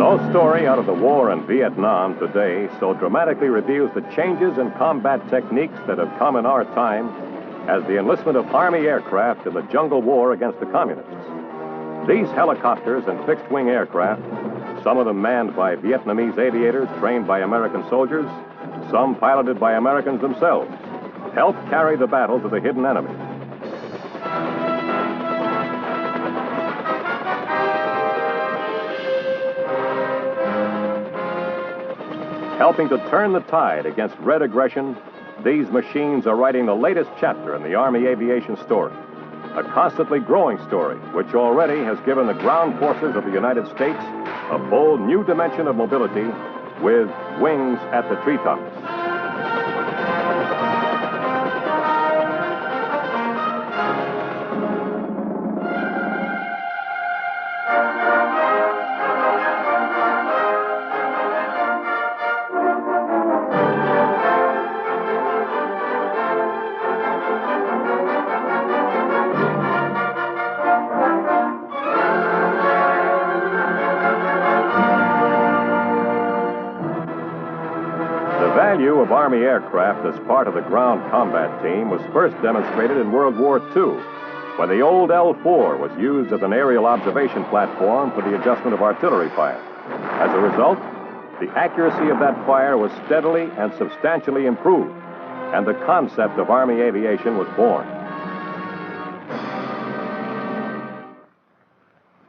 No story out of the war in Vietnam today so dramatically reveals the changes in combat techniques that have come in our time as the enlistment of Army aircraft in the jungle war against the communists. These helicopters and fixed-wing aircraft, some of them manned by Vietnamese aviators trained by American soldiers, some piloted by Americans themselves, helped carry the battle to the hidden enemy. Helping to turn the tide against red aggression, these machines are writing the latest chapter in the Army aviation story, a constantly growing story which already has given the ground forces of the United States a bold new dimension of mobility with wings at the treetops. The value of Army aircraft as part of the ground combat team was first demonstrated in World War II, when the old L-4 was used as an aerial observation platform for the adjustment of artillery fire. As a result, the accuracy of that fire was steadily and substantially improved, and the concept of Army aviation was born.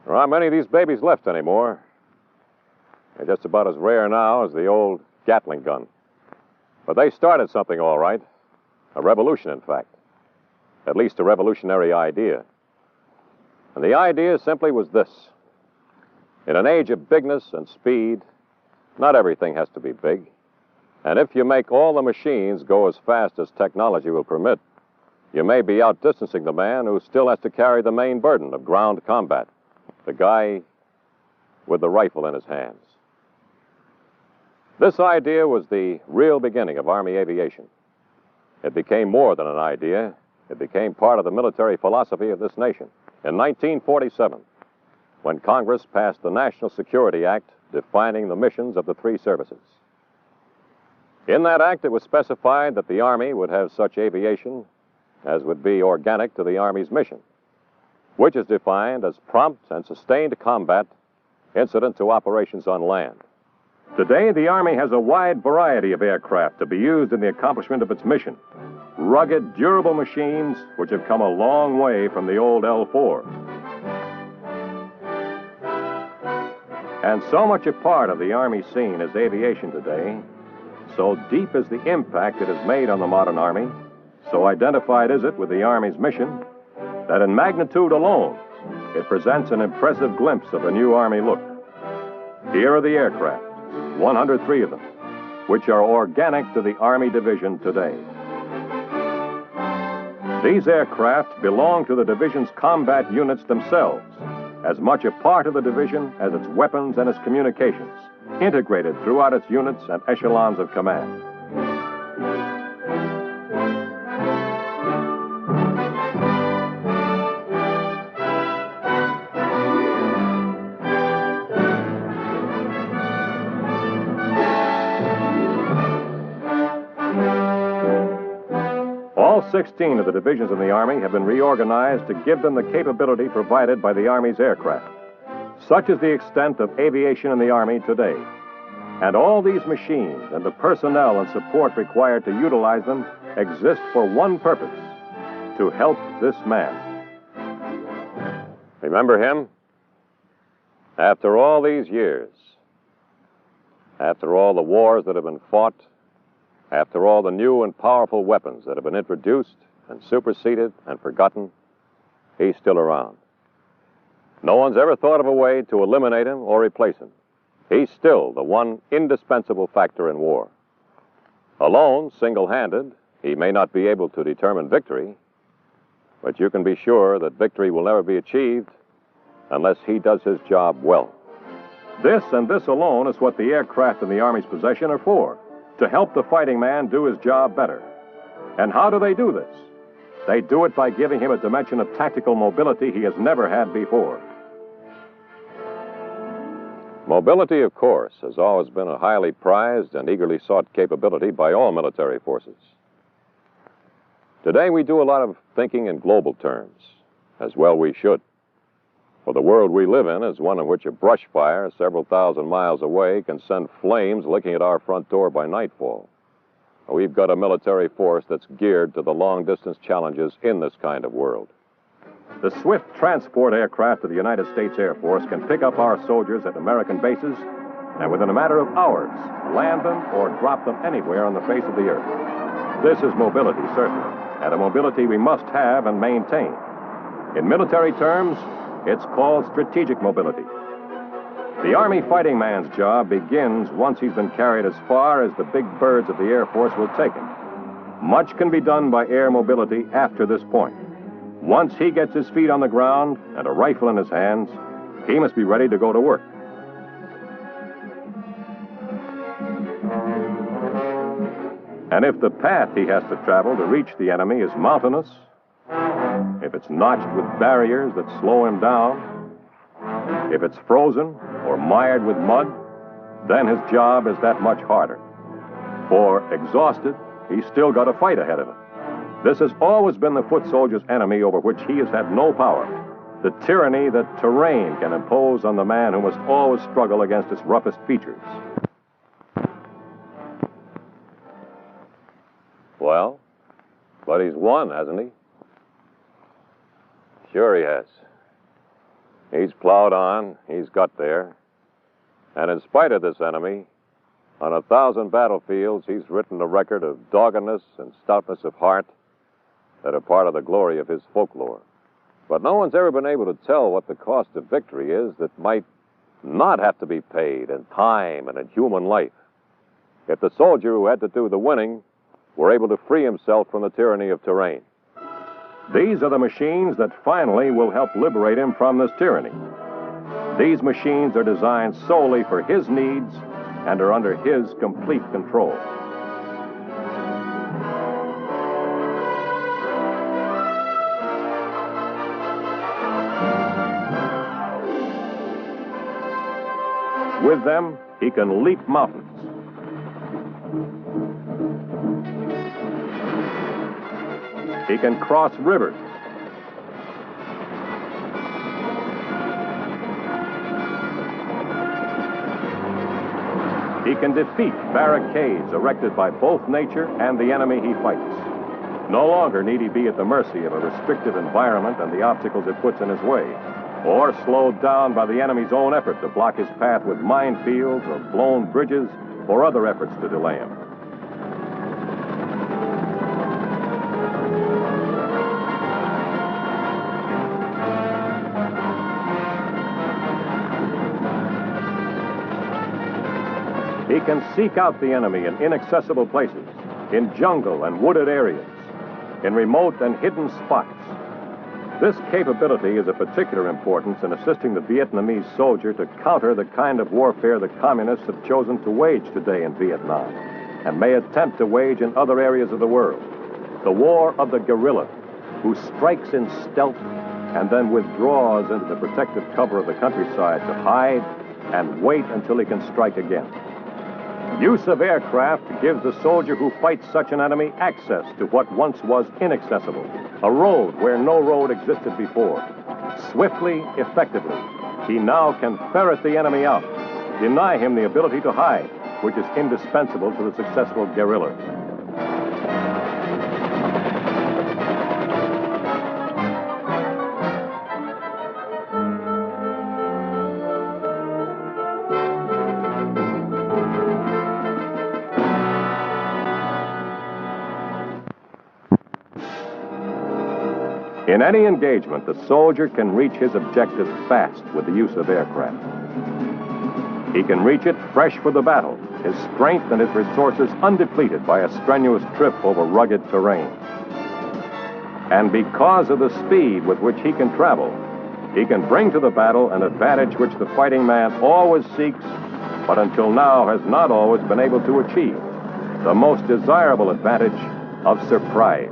There aren't many of these babies left anymore. They're just about as rare now as the old Gatling gun. But they started something all right. A revolution, in fact. At least a revolutionary idea. And the idea simply was this. In an age of bigness and speed, not everything has to be big. And if you make all the machines go as fast as technology will permit, you may be outdistancing the man who still has to carry the main burden of ground combat, the guy with the rifle in his hands. This idea was the real beginning of Army aviation. It became more than an idea. It became part of the military philosophy of this nation. In 1947, when Congress passed the National Security Act defining the missions of the three services. In that act, it was specified that the Army would have such aviation as would be organic to the Army's mission, which is defined as prompt and sustained combat incident to operations on land. Today, the Army has a wide variety of aircraft to be used in the accomplishment of its mission. Rugged, durable machines which have come a long way from the old L-4. And so much a part of the Army scene is aviation today, so deep is the impact it has made on the modern Army, so identified is it with the Army's mission, that in magnitude alone, it presents an impressive glimpse of a new Army look. Here are the aircraft. 103 of them, which are organic to the Army division today. These aircraft belong to the division's combat units themselves, as much a part of the division as its weapons and its communications, integrated throughout its units and echelons of command. All 16 of the divisions in the Army have been reorganized to give them the capability provided by the Army's aircraft. Such is the extent of aviation in the Army today. And all these machines and the personnel and support required to utilize them exist for one purpose: to help this man. Remember him? After all these years, after all the wars that have been fought, after all the new and powerful weapons that have been introduced and superseded and forgotten, he's still around. No one's ever thought of a way to eliminate him or replace him. He's still the one indispensable factor in war. Alone, single-handed, he may not be able to determine victory, but you can be sure that victory will never be achieved unless he does his job well. This and this alone is what the aircraft in the Army's possession are for, to help the fighting man do his job better. And how do they do this? They do it by giving him a dimension of tactical mobility he has never had before. Mobility, of course, has always been a highly prized and eagerly sought capability by all military forces. Today, we do a lot of thinking in global terms, as well we should. For the world we live in is one in which a brush fire several thousand miles away can send flames licking at our front door by nightfall. We've got a military force that's geared to the long-distance challenges in this kind of world. The swift transport aircraft of the United States Air Force can pick up our soldiers at American bases and within a matter of hours land them or drop them anywhere on the face of the earth. This is mobility, certainly, and a mobility we must have and maintain. In military terms, it's called strategic mobility. The Army fighting man's job begins once he's been carried as far as the big birds of the Air Force will take him. Much can be done by air mobility after this point. Once he gets his feet on the ground and a rifle in his hands, he must be ready to go to work. And if the path he has to travel to reach the enemy is mountainous, if it's notched with barriers that slow him down, if it's frozen or mired with mud, then his job is that much harder. For exhausted, he's still got a fight ahead of him. This has always been the foot soldier's enemy over which he has had no power, the tyranny that terrain can impose on the man who must always struggle against its roughest features. Well, but he's won, hasn't he? Sure he has. He's plowed on, he's got there. And in spite of this enemy, on 1,000 battlefields, he's written a record of doggedness and stoutness of heart that are part of the glory of his folklore. But no one's ever been able to tell what the cost of victory is that might not have to be paid in time and in human life, if the soldier who had to do the winning were able to free himself from the tyranny of terrain. These are the machines that finally will help liberate him from this tyranny. These machines are designed solely for his needs and are under his complete control. With them, he can leap mountains. He can cross rivers. He can defeat barricades erected by both nature and the enemy he fights. No longer need he be at the mercy of a restrictive environment and the obstacles it puts in his way, or slowed down by the enemy's own effort to block his path with minefields or blown bridges or other efforts to delay him. He can seek out the enemy in inaccessible places, in jungle and wooded areas, in remote and hidden spots. This capability is of particular importance in assisting the Vietnamese soldier to counter the kind of warfare the communists have chosen to wage today in Vietnam and may attempt to wage in other areas of the world. The war of the guerrilla, who strikes in stealth and then withdraws into the protective cover of the countryside to hide and wait until he can strike again. Use of aircraft gives the soldier who fights such an enemy access to what once was inaccessible, a road where no road existed before. Swiftly, effectively, he now can ferret the enemy out, deny him the ability to hide, which is indispensable to the successful guerrilla. In any engagement, the soldier can reach his objective fast with the use of aircraft. He can reach it fresh for the battle, his strength and his resources undepleted by a strenuous trip over rugged terrain. And because of the speed with which he can travel, he can bring to the battle an advantage which the fighting man always seeks, but until now has not always been able to achieve, the most desirable advantage of surprise.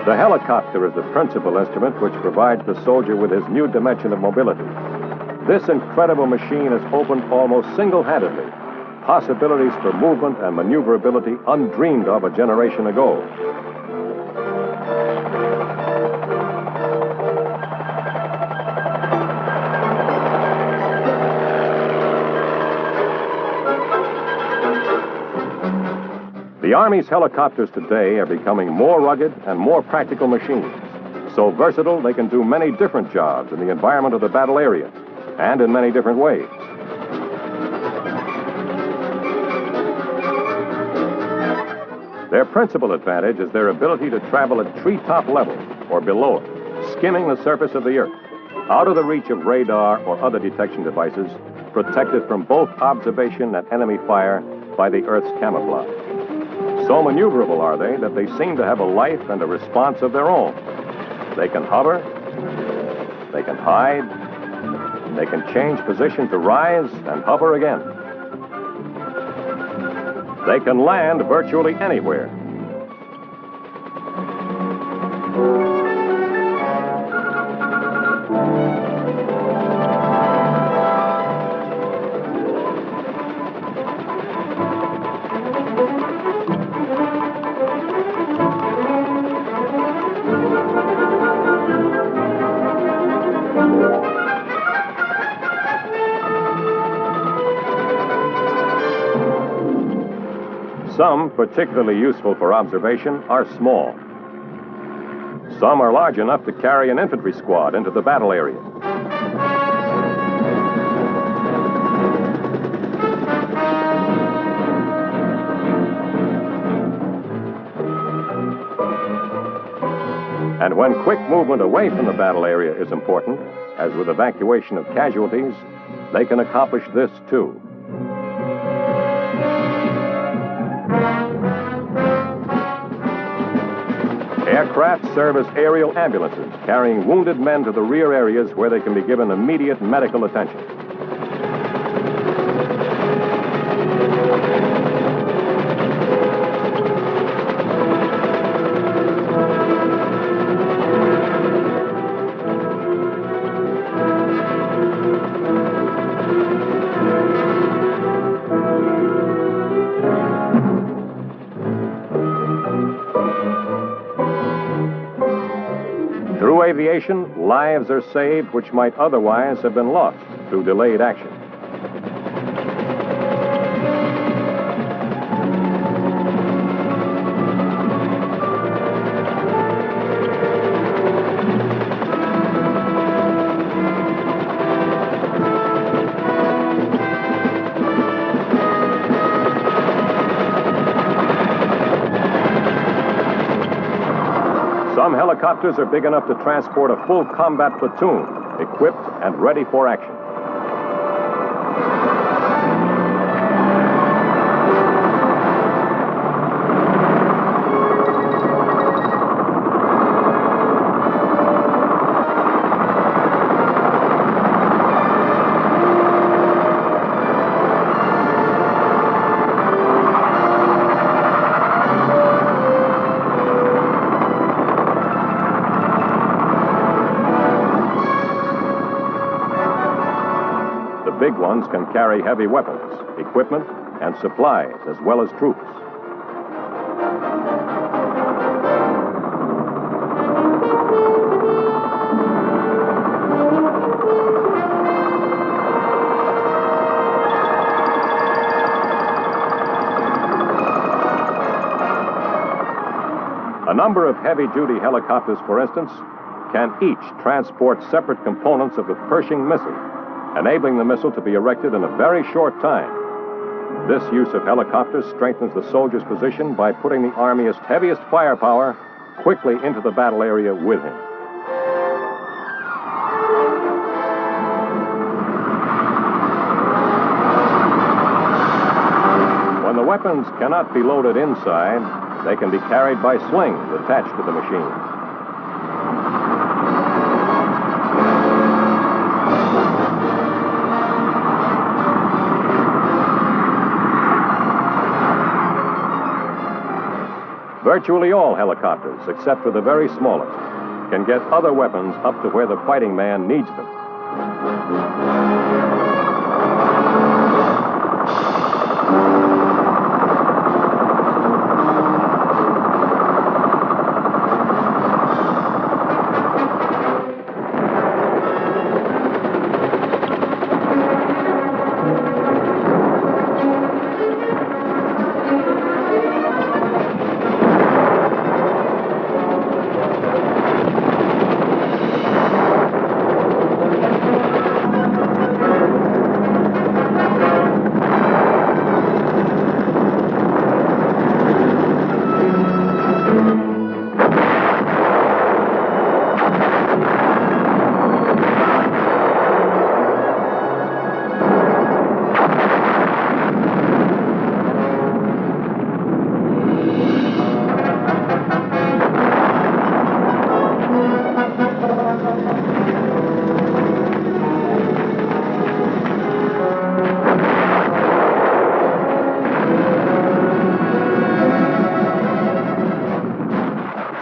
The helicopter is the principal instrument which provides the soldier with his new dimension of mobility. This incredible machine has opened almost single-handedly possibilities for movement and maneuverability undreamed of a generation ago. The Army's helicopters today are becoming more rugged and more practical machines. So versatile, they can do many different jobs in the environment of the battle area and in many different ways. Their principal advantage is their ability to travel at treetop level or below it, skimming the surface of the earth, out of the reach of radar or other detection devices, protected from both observation and enemy fire by the Earth's camouflage. So maneuverable are they that they seem to have a life and a response of their own. They can hover, they can hide, they can change position to rise and hover again. They can land virtually anywhere. Some, particularly useful for observation, are small. Some are large enough to carry an infantry squad into the battle area. And when quick movement away from the battle area is important, as with evacuation of casualties, they can accomplish this too. Aircraft serve as aerial ambulances, carrying wounded men to the rear areas where they can be given immediate medical attention. Through aviation, lives are saved which might otherwise have been lost through delayed action. Some helicopters are big enough to transport a full combat platoon, equipped and ready for action. Big ones can carry heavy weapons, equipment, and supplies, as well as troops. A number of heavy-duty helicopters, for instance, can each transport separate components of the Pershing missile, enabling the missile to be erected in a very short time. This use of helicopters strengthens the soldier's position by putting the Army's heaviest firepower quickly into the battle area with him. When the weapons cannot be loaded inside, they can be carried by slings attached to the machine. Virtually all helicopters, except for the very smallest, can get other weapons up to where the fighting man needs them.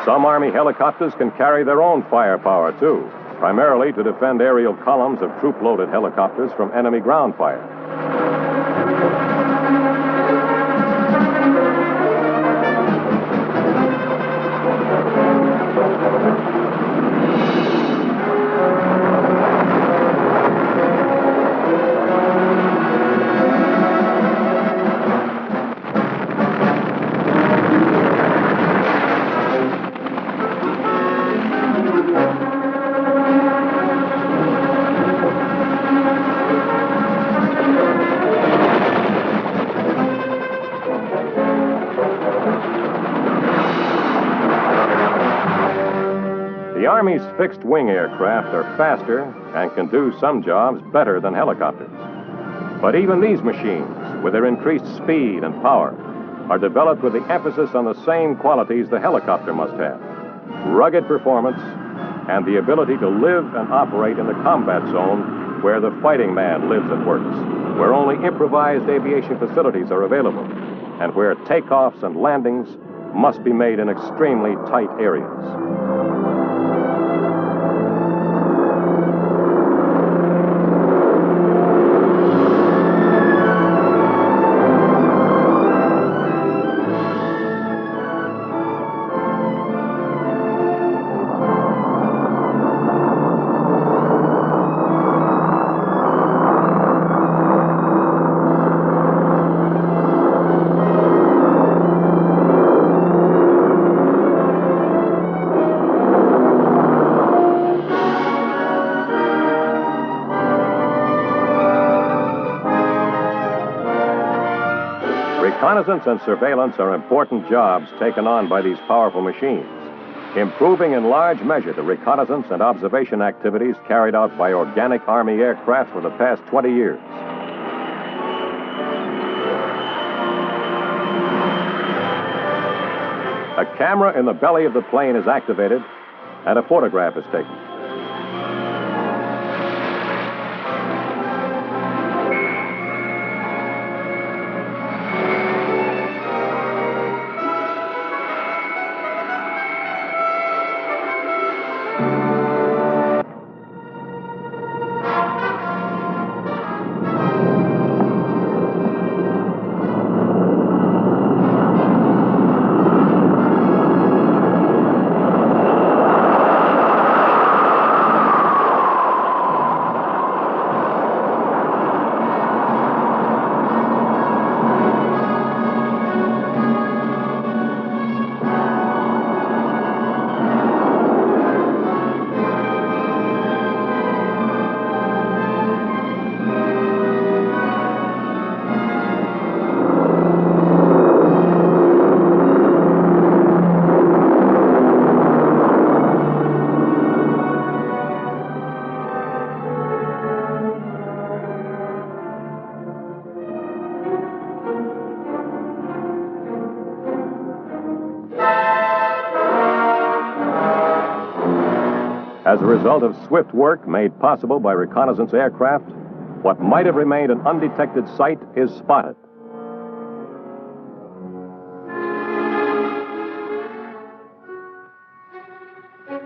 Some Army helicopters can carry their own firepower, too, primarily to defend aerial columns of troop-loaded helicopters from enemy ground fire. The Army's fixed-wing aircraft are faster and can do some jobs better than helicopters. But even these machines, with their increased speed and power, are developed with the emphasis on the same qualities the helicopter must have: rugged performance and the ability to live and operate in the combat zone where the fighting man lives and works, where only improvised aviation facilities are available, and where takeoffs and landings must be made in extremely tight areas. Reconnaissance and surveillance are important jobs taken on by these powerful machines, improving in large measure the reconnaissance and observation activities carried out by organic Army aircraft for the past 20 years. A camera in the belly of the plane is activated, and a photograph is taken. As a result of swift work made possible by reconnaissance aircraft, what might have remained an undetected sight is spotted.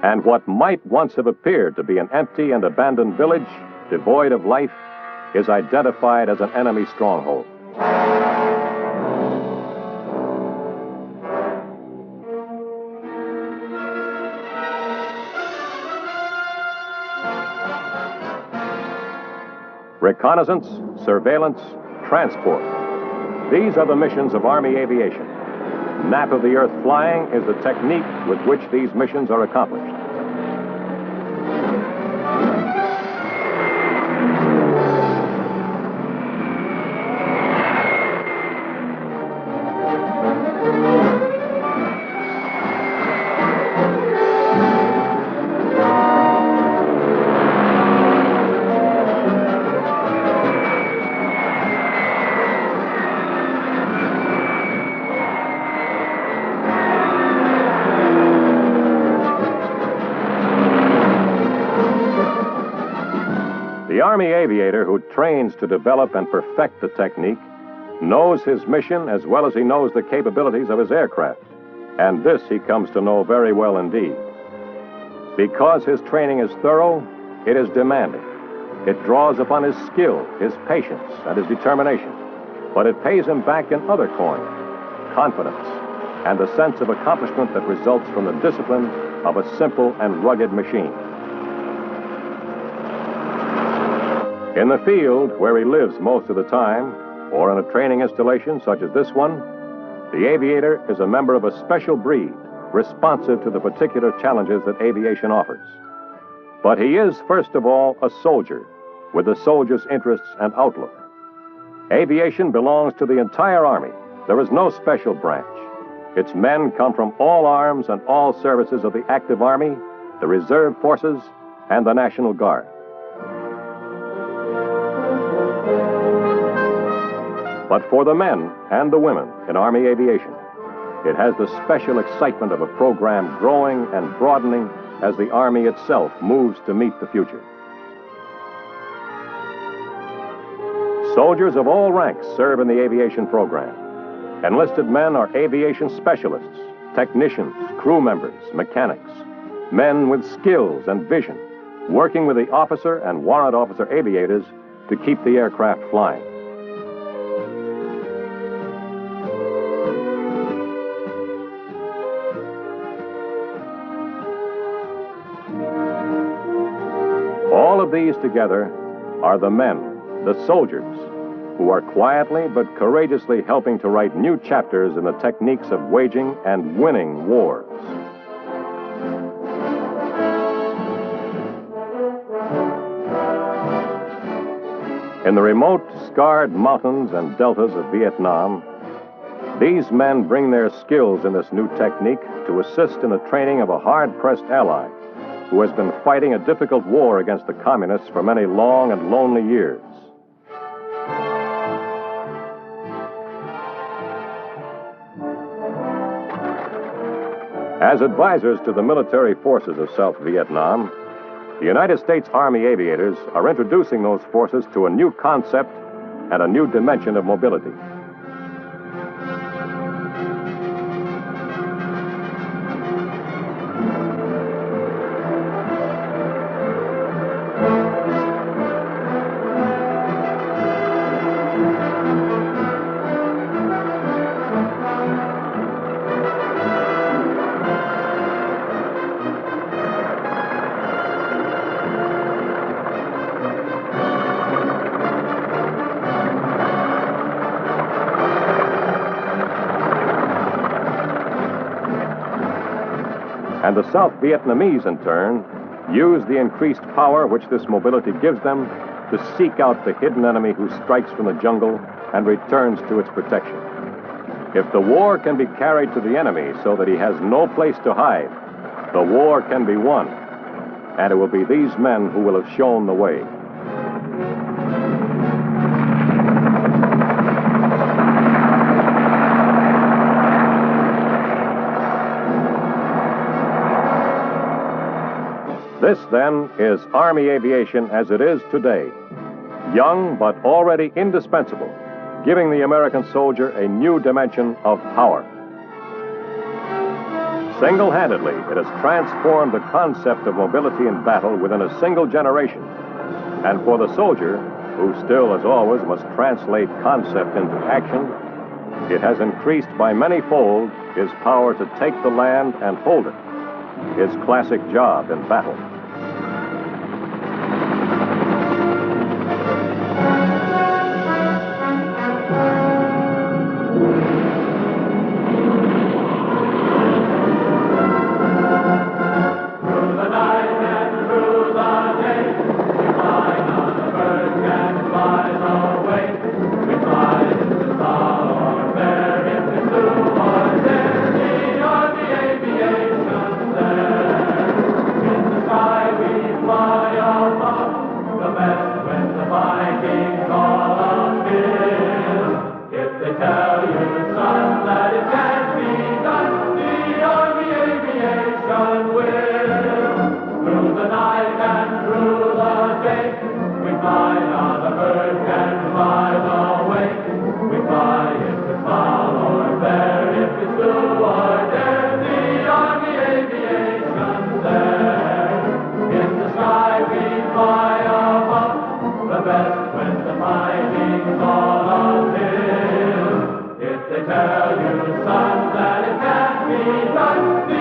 And what might once have appeared to be an empty and abandoned village, devoid of life, is identified as an enemy stronghold. Reconnaissance, surveillance, transport. These are the missions of Army aviation. Map of the Earth flying is the technique with which these missions are accomplished. The Army aviator who trains to develop and perfect the technique knows his mission as well as he knows the capabilities of his aircraft. And this he comes to know very well indeed. Because his training is thorough, it is demanding. It draws upon his skill, his patience, and his determination. But it pays him back in other coin, confidence, and the sense of accomplishment that results from the discipline of a simple and rugged machine. In the field, where he lives most of the time, or in a training installation such as this one, the aviator is a member of a special breed, responsive to the particular challenges that aviation offers. But he is, first of all, a soldier, with the soldier's interests and outlook. Aviation belongs to the entire Army. There is no special branch. Its men come from all arms and all services of the active Army, the Reserve Forces, and the National Guard. But for the men and the women in Army aviation, it has the special excitement of a program growing and broadening as the Army itself moves to meet the future. Soldiers of all ranks serve in the aviation program. Enlisted men are aviation specialists, technicians, crew members, mechanics, men with skills and vision, working with the officer and warrant officer aviators to keep the aircraft flying. All of these together are the men, the soldiers, who are quietly but courageously helping to write new chapters in the techniques of waging and winning wars. In the remote, scarred mountains and deltas of Vietnam, these men bring their skills in this new technique to assist in the training of a hard-pressed ally who has been fighting a difficult war against the communists for many long and lonely years. As advisors to the military forces of South Vietnam, the United States Army aviators are introducing those forces to a new concept and a new dimension of mobility. And the South Vietnamese, in turn, use the increased power which this mobility gives them to seek out the hidden enemy who strikes from the jungle and returns to its protection. If the war can be carried to the enemy so that he has no place to hide, the war can be won, and it will be these men who will have shown the way. This, then, is Army aviation as it is today. Young, but already indispensable, giving the American soldier a new dimension of power. Single-handedly, it has transformed the concept of mobility in battle within a single generation. And for the soldier, who still, as always, must translate concept into action, it has increased by many-fold his power to take the land and hold it, his classic job in battle. Tell you, son, that it can't be done.